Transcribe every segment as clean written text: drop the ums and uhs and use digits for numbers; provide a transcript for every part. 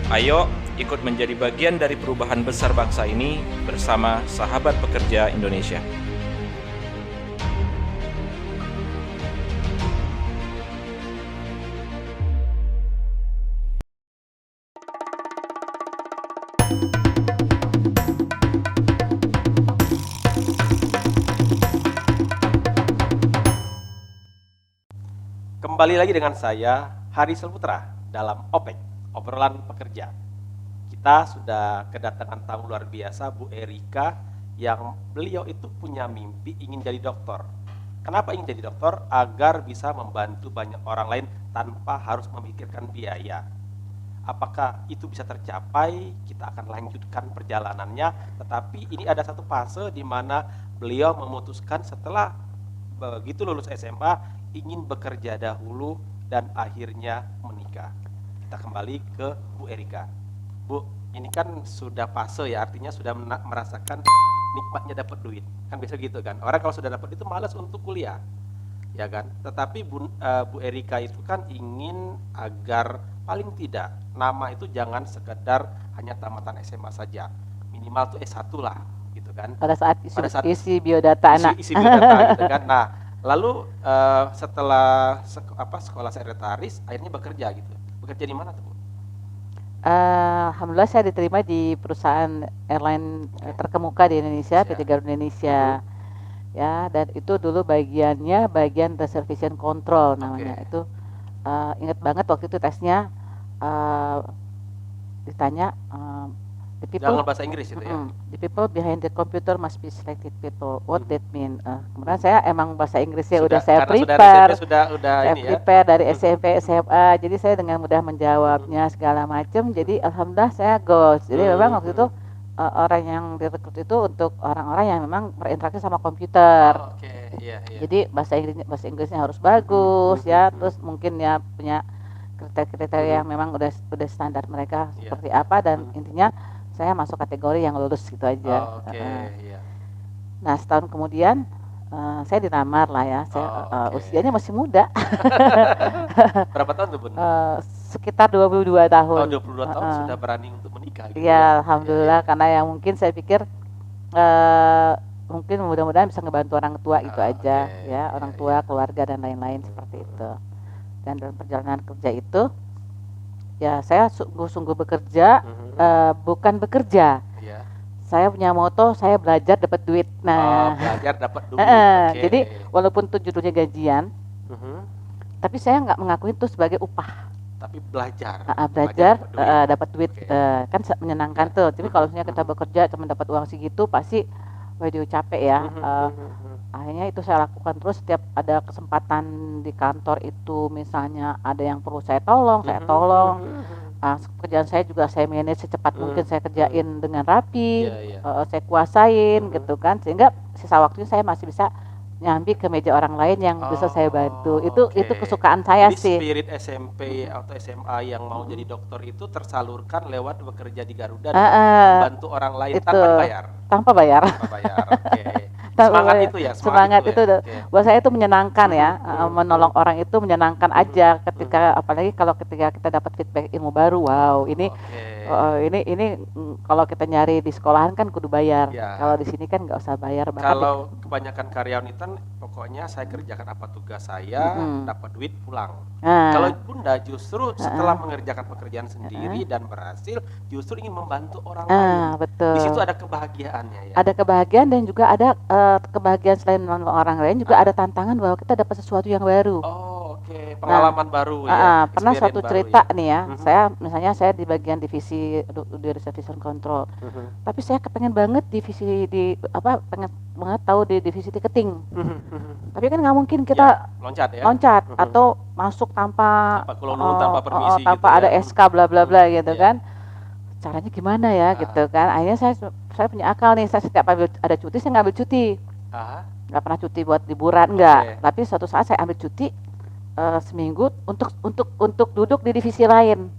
Ayo ikut menjadi bagian dari perubahan besar bangsa ini bersama Sahabat Pekerja Indonesia. Kembali lagi dengan saya, Harisel Putra, dalam OPEK, obrolan pekerja. Kita sudah kedatangan tamu luar biasa, Bu Erika, yang beliau itu punya mimpi ingin jadi dokter. Kenapa ingin jadi dokter? Agar bisa membantu banyak orang lain tanpa harus memikirkan biaya. Apakah itu bisa tercapai? Kita akan lanjutkan perjalanannya, tetapi ini ada satu fase di mana beliau memutuskan setelah begitu lulus SMA ingin bekerja dahulu dan akhirnya menikah. Kita kembali ke Bu Erika. Bu, ini kan sudah fase ya, artinya sudah merasakan nikmatnya dapat duit. Kan biasa gitu kan. Orang kalau sudah dapat itu malas untuk kuliah. Ya kan? Tetapi Bu Erika itu kan ingin agar paling tidak nama itu jangan sekedar hanya tamatan SMA saja. Minimal tuh S1 lah, gitu kan. Pada saat isi biodata anak. Isi biodata gitu kan. Nah, lalu setelah sekolah sekretaris akhirnya bekerja gitu. Bekerja di mana tuh, Bu? Alhamdulillah saya diterima di perusahaan airline terkemuka di Indonesia, PT Garuda Indonesia. Ya, dan itu dulu bagian reservation control namanya. Itu ingat banget waktu itu tesnya ditanya the people dalam bahasa Inggris itu ya. The people behind the computer must be selected people. What that mean? Kemudian saya emang bahasa Inggrisnya udah saya prepare. Sudah saya ini prepare dari SMP, SMA. Jadi saya dengan mudah menjawabnya segala macam. Jadi alhamdulillah saya goals. Jadi memang waktu itu orang yang direkrut itu untuk orang-orang yang memang berinteraksi sama komputer. Iya. Jadi bahasa Inggrisnya harus bagus ya. Terus mungkin ya punya kriteria yang memang udah standar mereka seperti apa, dan intinya saya masuk kategori yang lulus gitu aja. Nah, setahun kemudian saya dilamar lah ya. Saya usianya masih muda. Berapa tahun tuh, Bun? Sekitar 22 tahun. 22 tahun sudah berani untuk menikah gitu. Iya, alhamdulillah, karena yang mungkin saya pikir mungkin mudah-mudahan bisa ngebantu orang tua gitu aja ya, orang tua, keluarga dan lain-lain seperti itu. Dan dalam perjalanan kerja itu ya saya sungguh-sungguh bekerja, bukan bekerja. Saya punya moto, saya belajar dapat duit. Nah, belajar dapat duit. Jadi walaupun itu judulnya gajian, tapi saya nggak mengakui itu sebagai upah. Tapi belajar dapat duit, kan menyenangkan tuh. Tapi kalau misalnya kita bekerja cuma dapat uang segitu, pasti waduh capek ya. Akhirnya itu saya lakukan terus. Setiap ada kesempatan di kantor itu, misalnya ada yang perlu saya tolong, saya tolong. Pekerjaan saya juga saya manage secepat mungkin, saya kerjain dengan rapi, saya kuasain gitu kan, sehingga sisa waktunya saya masih bisa nyambi ke meja orang lain yang bisa saya bantu. Itu kesukaan saya. Jadi sih. Spirit SMP atau SMA yang mau jadi dokter itu tersalurkan lewat bekerja di Garuda dan membantu orang lain tanpa bayar. Semangat itu buat saya itu menyenangkan ya. Menolong orang itu menyenangkan aja ketika apalagi kalau ketika kita dapat feedback ilmu baru. Wow, ini kalau kita nyari di sekolahan kan kudu bayar. Kalau di sini kan nggak usah bayar. Kalau kebanyakan karyawan itu pokoknya saya kerjakan apa tugas saya, dapat duit pulang. Kalau Bunda justru setelah mengerjakan pekerjaan sendiri dan berhasil, justru ingin membantu orang lain. Betul. Di situ ada kebahagiaannya ya. Ada kebahagiaan, dan juga ada kebahagiaan selain menolong orang lain, juga ada tantangan bahwa kita dapat sesuatu yang baru. Pengalaman baru ya. Pernah suatu cerita nih ya. Saya di bagian divisi di reservation control. Tapi saya kepengen banget pengen banget tahu di divisi ticketing. Tapi kan nggak mungkin kita loncat atau masuk tanpa permisi, tanpa gitu ada SK bla bla bla gitu kan. Caranya gimana ya gitu kan. Akhirnya saya punya akal nih. Saya setiap ada cuti saya ngambil cuti. Nggak pernah cuti buat liburan, enggak. Tapi suatu saat saya ambil cuti seminggu untuk duduk di divisi lain.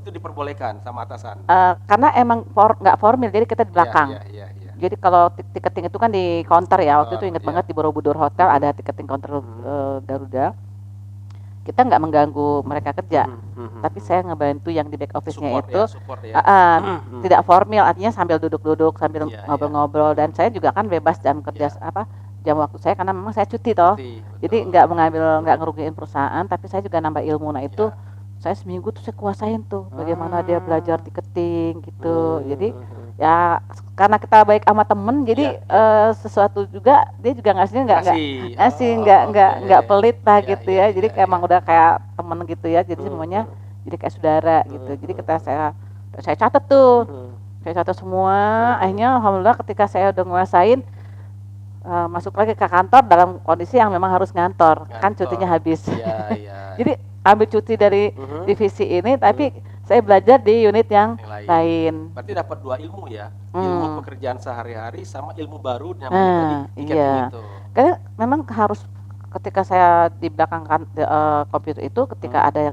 Itu diperbolehkan sama atasan? Karena emang nggak formil, jadi kita di belakang. Jadi kalau tiketing itu kan di counter ya. Waktu itu inget banget di Borobudur Hotel ada tiketing counter Garuda. kita nggak mengganggu mereka kerja, tapi saya ngebantu yang di back office-nya itu support ya. tidak formal, artinya sambil duduk-duduk sambil Iya, ngobrol-ngobrol, dan saya juga kan bebas jam kerja jam waktu saya karena memang saya cuti toh. Cuti, Jadi betul. nggak ngerugiin perusahaan, tapi saya juga nambah ilmu. Nah itu saya seminggu tuh saya kuasain tuh bagaimana dia belajar tiketing gitu. Jadi ya karena kita baik sama temen, jadi sesuatu juga dia juga ngasih nggak pelit lah gitu ya. Jadi kayak emang udah kayak temen gitu ya. Jadi semuanya jadi kayak saudara gitu. Jadi saya catat tuh, saya catat semua. Akhirnya alhamdulillah ketika saya udah nguasain, masuk lagi ke kantor dalam kondisi yang memang harus ngantor. Kan cutinya habis. Jadi ambil cuti dari divisi ini, tapi saya belajar di unit yang lain. Berarti dapat 2 ilmu ya, ilmu pekerjaan sehari-hari sama ilmu baru namanya tadi tiketing itu. Karena memang harus ketika saya di belakang komputer itu, ketika ada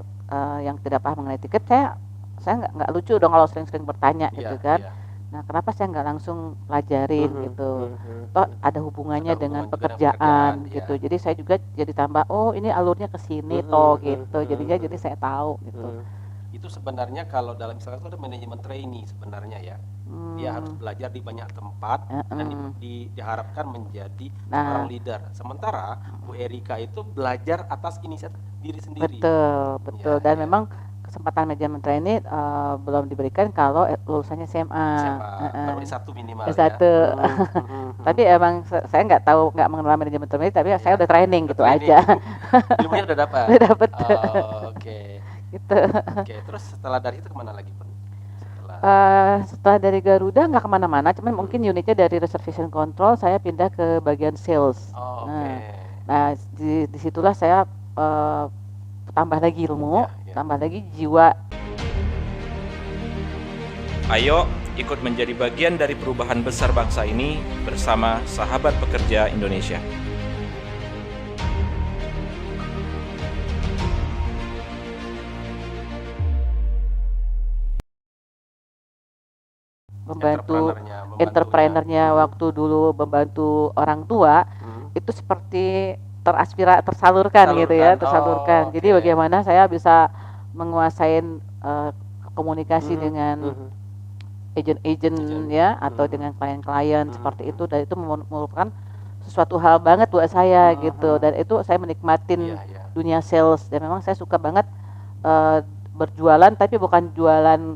yang tidak paham mengenai tiket, saya nggak lucu dong kalau sering-sering bertanya gitu kan. Nah, kenapa saya nggak langsung pelajarin gitu? Toh ada hubungannya dengan pekerjaan gitu. Jadi saya juga jadi tambah, oh ini alurnya ke sini toh gitu. Jadinya jadi saya tahu gitu. Itu sebenarnya kalau dalam istilah itu ada manajemen trainee sebenarnya ya. Dia harus belajar di banyak tempat dan diharapkan menjadi seorang leader. Sementara Bu Erika itu belajar atas inisiatif diri sendiri. Betul. Dan memang kesempatan manajemen trainee belum diberikan kalau lulusannya SMA. Baru S1 minimal S1. Tapi emang saya nggak mengenal manajemen trainee, tapi saya udah training gitu aja. Ilmunya udah dapat. Udah dapat. Oke. Gitu. Oke, terus setelah dari itu kemana lagi, Pun? Setelah dari Garuda nggak kemana-mana, cuman mungkin unitnya dari reservation control saya pindah ke bagian sales. Nah, disitulah saya tambah lagi ilmu, tambah lagi jiwa. Ayo ikut menjadi bagian dari perubahan besar bangsa ini bersama Sahabat Pekerja Indonesia. Membantu entrepreneurnya waktu dulu membantu orang tua, itu seperti tersalurkan gitu ya, tersalurkan. Jadi bagaimana saya bisa menguasai komunikasi dengan agent-agent ya, atau dengan klien-klien seperti itu, dan itu merupakan sesuatu hal banget buat saya gitu, dan itu saya menikmatin dunia sales, dan memang saya suka banget berjualan, tapi bukan jualan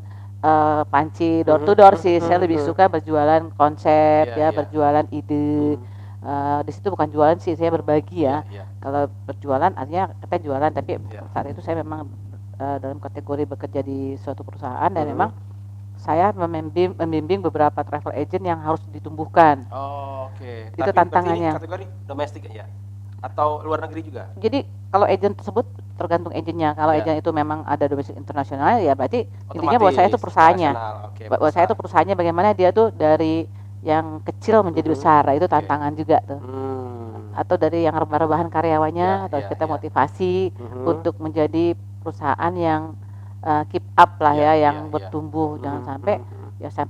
panci door to door sih. Saya lebih suka berjualan konsep berjualan ide. Di situ bukan jualan sih, saya berbagi ya. Kalau berjualan artinya kita jualan, tapi saat itu saya memang dalam kategori bekerja di suatu perusahaan, dan memang saya membimbing beberapa travel agent yang harus ditumbuhkan. Itu tapi tantangannya. Ini kategori domestik ya? Atau luar negeri juga? Jadi kalau agent tersebut tergantung agentnya. Kalau agent itu memang ada domestik internasional, ya berarti intinya buat saya itu perusahaannya. Buat saya itu perusahaannya bagaimana dia tuh dari yang kecil menjadi besar. Itu tantangan juga tuh. Atau dari yang rebah-rebahan karyawannya, atau kita motivasi untuk menjadi perusahaan yang keep up lah yang bertumbuh. Jangan sampai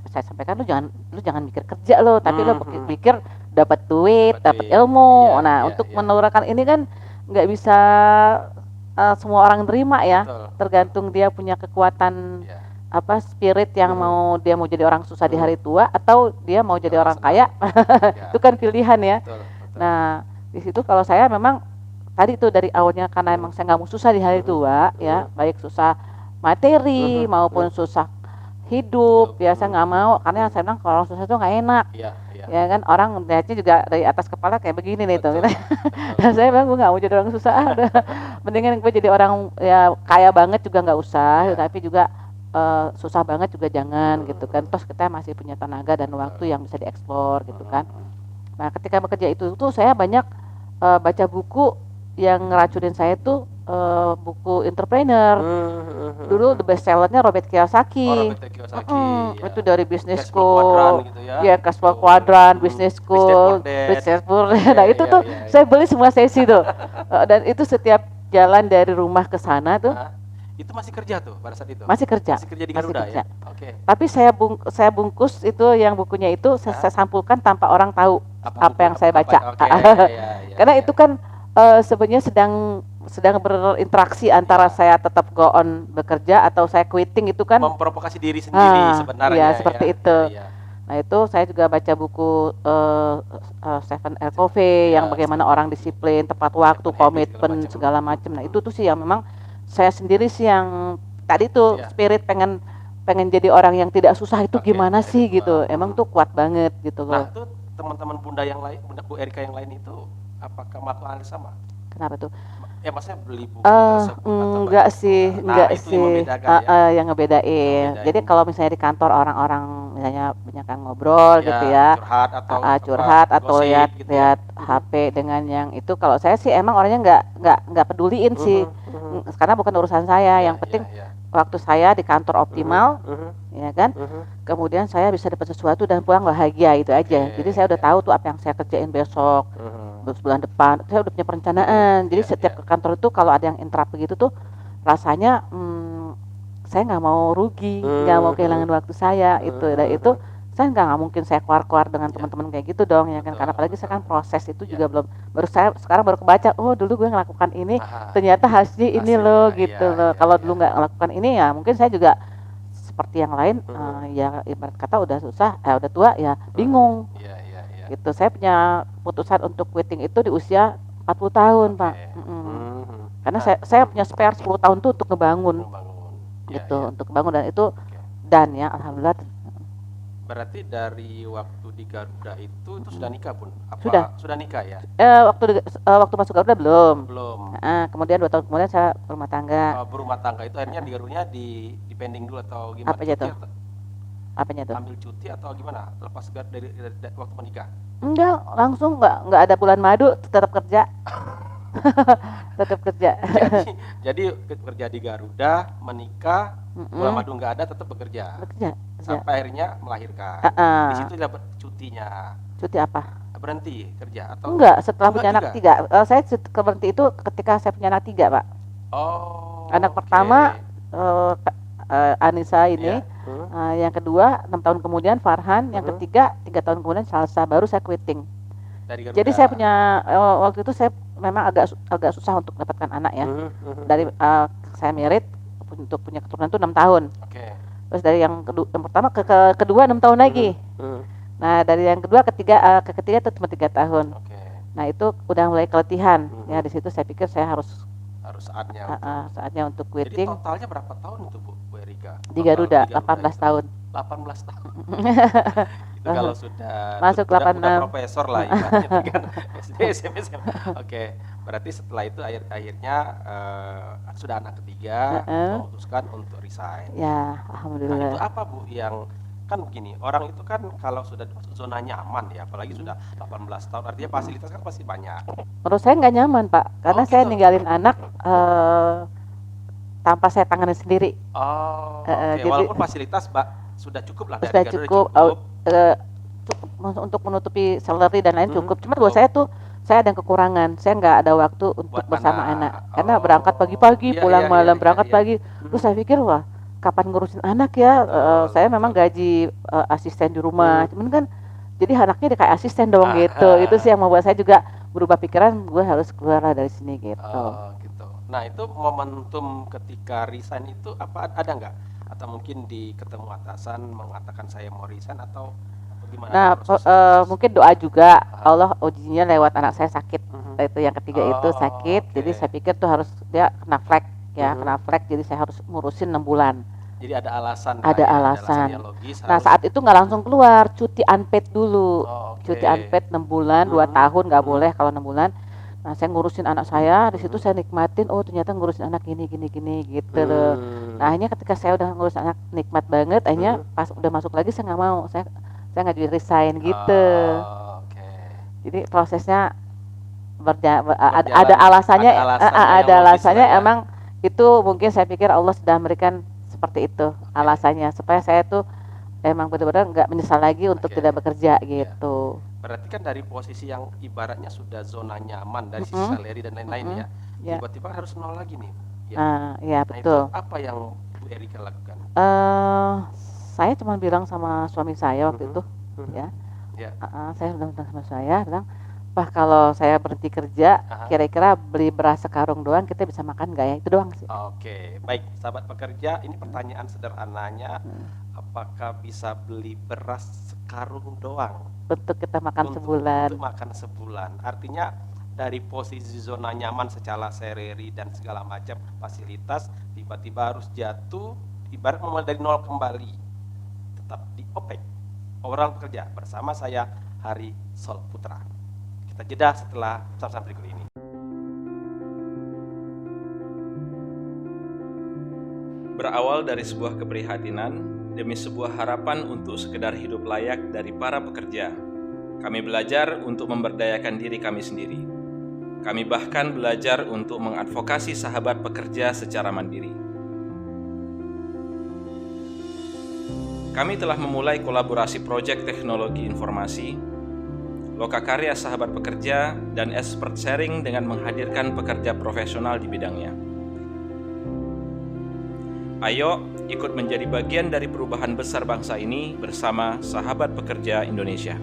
saya sampaikan, lu jangan mikir kerja lo, tapi lo pikir dapat duit, dapat ilmu. Untuk menurunkan ini kan nggak bisa semua orang terima ya. Tergantung dia punya kekuatan spirit yang dia mau jadi orang susah di hari tua, atau dia mau jadi orang kaya. Itu kan pilihan ya. Nah, di situ kalau saya memang tadi itu dari awalnya, karena emang saya nggak mau susah di hari tua ya, baik susah materi maupun susah hidup ya, saya nggak mau, karena saya bilang kalau susah itu nggak enak. Ya kan, orang melihatnya juga dari atas kepala kayak begini nih tuh. Dan saya bilang gue nggak mau jadi orang susah, mendingan gue jadi orang ya kaya banget juga nggak usah, tapi juga susah banget juga jangan gitu kan. Terus kita masih punya tenaga dan waktu yang bisa dieksplor gitu kan. Nah, ketika bekerja itu tuh saya banyak baca buku yang ngeracunin saya tuh, buku entrepreneur. Dulu the best sellernya Robert Kiyosaki. Itu dari Business School, Cash Flow Quadrant, Business School, Business School. Nah itu tuh saya beli semua sesi tuh, dan itu setiap jalan dari rumah ke sana tuh. Itu masih kerja tuh pada saat itu? Masih kerja. Masih kerja di Garuda ya? Tapi saya bungkus itu, yang bukunya itu saya sampulkan tanpa orang tahu apa yang saya baca. Karena itu kan sebenarnya sedang sedang berinteraksi antara Ya. saya tetap go on bekerja atau saya quitting itu kan. Memprovokasi diri sendiri sebenarnya. Iya, seperti itu. Ya. Nah itu saya juga baca buku Stephen R. Covey Ya, yang bagaimana orang disiplin, tepat waktu, Seven Habits, komitmen segala macam. Nah itu tuh sih yang memang saya sendiri sih yang tadi tuh Ya. spirit pengen jadi orang yang tidak susah itu Oke, gimana sih itu, gitu. Emang tuh kuat banget gitu Nah, loh. itu teman-teman Bunda yang lain, Bunda Bu Erika yang lain itu apakah melakukan hal yang sama? Kenapa tuh? Ya maksudnya beli buku tersebut atau Enggak baca buku. sih, Nah, enggak itu sih. yang membedakan ya. Yang ngebedain. Yang Jadi bedain. kalau misalnya di kantor orang-orang misalnya banyak yang ngobrol gitu ya, Curhat atau curhat atau gosip lihat gitu ya. HP dengan yang itu. Kalau saya sih emang orangnya nggak peduliin sih, karena bukan urusan saya. Yang penting waktu saya di kantor optimal, ya kan. Kemudian saya bisa dapat sesuatu dan pulang bahagia itu aja. Oke, Jadi saya udah tahu tuh apa yang saya kerjain besok, bulan depan. Saya udah punya perencanaan. Jadi setiap ke kantor itu kalau ada yang interrupt begitu tuh rasanya saya nggak mau rugi, nggak mau kehilangan waktu saya itu. Dan itu saya nggak mungkin saya keluar dengan teman-teman kayak gitu dong ya kan. Karena apalagi saya kan proses itu juga belum, saya sekarang baru kebaca, oh dulu gue ngelakukan ini ternyata hasilnya ini loh gitu loh. Kalau dulu nggak ngelakukan ini ya mungkin saya juga seperti yang lain, ya ibarat kata udah susah, udah tua ya bingung gitu. Saya punya putusan untuk quitting itu di usia 40 tahun Pak. Karena saya punya spare 10 tahun tuh untuk ngebangun gitu, untuk bangun, dan itu dan ya alhamdulillah. Berarti dari waktu di Garuda itu sudah nikah Bun? Sudah nikah ya? Waktu masuk Garuda belum. Belum. Kemudian 2 tahun kemudian saya berumah tangga. Berumah tangga itu akhirnya di Garuda di pending dulu atau gimana? Apa aja tuh? Apanya tuh? Ambil cuti atau gimana? Lepas dari waktu menikah? Enggak, langsung enggak ada bulan madu, tetap kerja. Tetap kerja. Jadi kerja di Garuda, menikah, bulan madu nggak ada, tetap bekerja. Sampai akhirnya melahirkan. Di situ dapat cutinya. Cuti apa? Berhenti kerja atau enggak? Setelah punya anak 3. Saya berhenti itu ketika saya punya anak 3 Pak. Anak pertama Anissa ini, yang kedua 6 tahun kemudian Farhan, yang ketiga 3 tahun kemudian Salsa, baru saya quitting. Jadi saya punya waktu itu saya memang agak susah untuk mendapatkan anak ya. Dari saya merit untuk punya keturunan itu 6 tahun. Terus dari yang pertama ke kedua 6 tahun lagi. Nah dari yang kedua ke ketiga itu cuma 3 tahun. Nah itu udah mulai keletihan. Ya di situ saya pikir saya harus saatnya untuk quitting. Jadi totalnya berapa tahun itu Bu Erika? Di Garuda 18 tahun. 18 tahun. Itu kalau sudah masuk 86 udah profesor lah ibaratnya kan. SD, SMP. Oke, berarti setelah itu akhirnya sudah anak ketiga, memutuskan untuk resign. Ya, alhamdulillah. Nah, itu apa Bu yang kan begini, orang itu kan kalau sudah masuk zona nyaman ya, apalagi sudah 18 tahun, artinya fasilitas kan pasti banyak. Menurut saya nggak nyaman Pak, karena saya ninggalin anak tanpa saya tangani sendiri. Jadi, walaupun fasilitas sudah cukup lah. Sudah cukup. Untuk menutupi salary dan lain cukup. Cuma buat saya tuh saya ada kekurangan. Saya nggak ada waktu untuk bersama anak. Karena berangkat pagi-pagi, pulang malam, berangkat pagi. Terus saya pikir wah, kapan ngurusin anak ya? Saya memang gaji asisten di rumah. Cuman kan jadi anaknya kayak asisten dong gitu. Itu sih yang membuat saya juga berubah pikiran, gue harus keluar dari sini gitu. Gitu. Nah, itu momentum ketika resign itu ada nggak? Atau mungkin ketemu atasan mengatakan saya mau resign atau gimana? Nah, mungkin doa juga. Allah ujinya lewat anak saya sakit. Itu yang ketiga itu sakit. Jadi saya pikir tuh harus dia kena flag ya, kena flag. Jadi saya harus ngurusin 6 bulan. Jadi ada alasan. Ada alasan. Yang logis, nah, saat itu nggak langsung keluar, cuti unpaid dulu. Cuti unpaid 6 bulan, 2 tahun nggak boleh kalau 6 bulan. Nah, saya ngurusin anak saya, di situ saya nikmatin, oh ternyata ngurusin anak gini gitu loh. Nah, akhirnya ketika saya udah ngurus anak nikmat banget, akhirnya pas udah masuk lagi saya nggak mau, saya nggak jadi resign gitu. Jadi prosesnya ada alasannya, ada alasannya emang itu mungkin saya pikir Allah sudah memberikan seperti itu alasannya supaya saya tuh emang benar-benar nggak menyesal lagi untuk tidak bekerja gitu. Berarti kan dari posisi yang ibaratnya sudah zona nyaman dari sisi salary dan lain-lain ya, tiba-tiba harus nol lagi nih. Iya betul. Itu apa yang Bu Erika lakukan? Saya cuma bilang sama suami saya waktu itu, ya. Saya bilang sama saya, bilang Wah, kalau saya berhenti kerja, Aha. kira-kira beli beras sekarung doang kita bisa makan nggak ya? Itu doang sih. Oke, baik sahabat pekerja, ini pertanyaan sederhananya, apakah bisa beli beras sekarung doang Untuk kita makan untuk sebulan. makan sebulan? Artinya dari posisi zona nyaman secara sereri dan segala macam fasilitas, tiba-tiba harus jatuh, ibarat memulai dari nol kembali. Tetap di OPEC, obrolan pekerja bersama saya Hari Sol Putra. Kita jeda setelah pesan berikut ini. Berawal dari sebuah keprihatinan demi sebuah harapan untuk sekedar hidup layak dari para pekerja, kami belajar untuk memberdayakan diri kami sendiri. Kami bahkan belajar untuk mengadvokasi sahabat pekerja secara mandiri. Kami telah memulai kolaborasi proyek teknologi informasi, lokakarya sahabat pekerja, dan expert sharing dengan menghadirkan pekerja profesional di bidangnya. Ayo ikut menjadi bagian dari perubahan besar bangsa ini bersama Sahabat Pekerja Indonesia.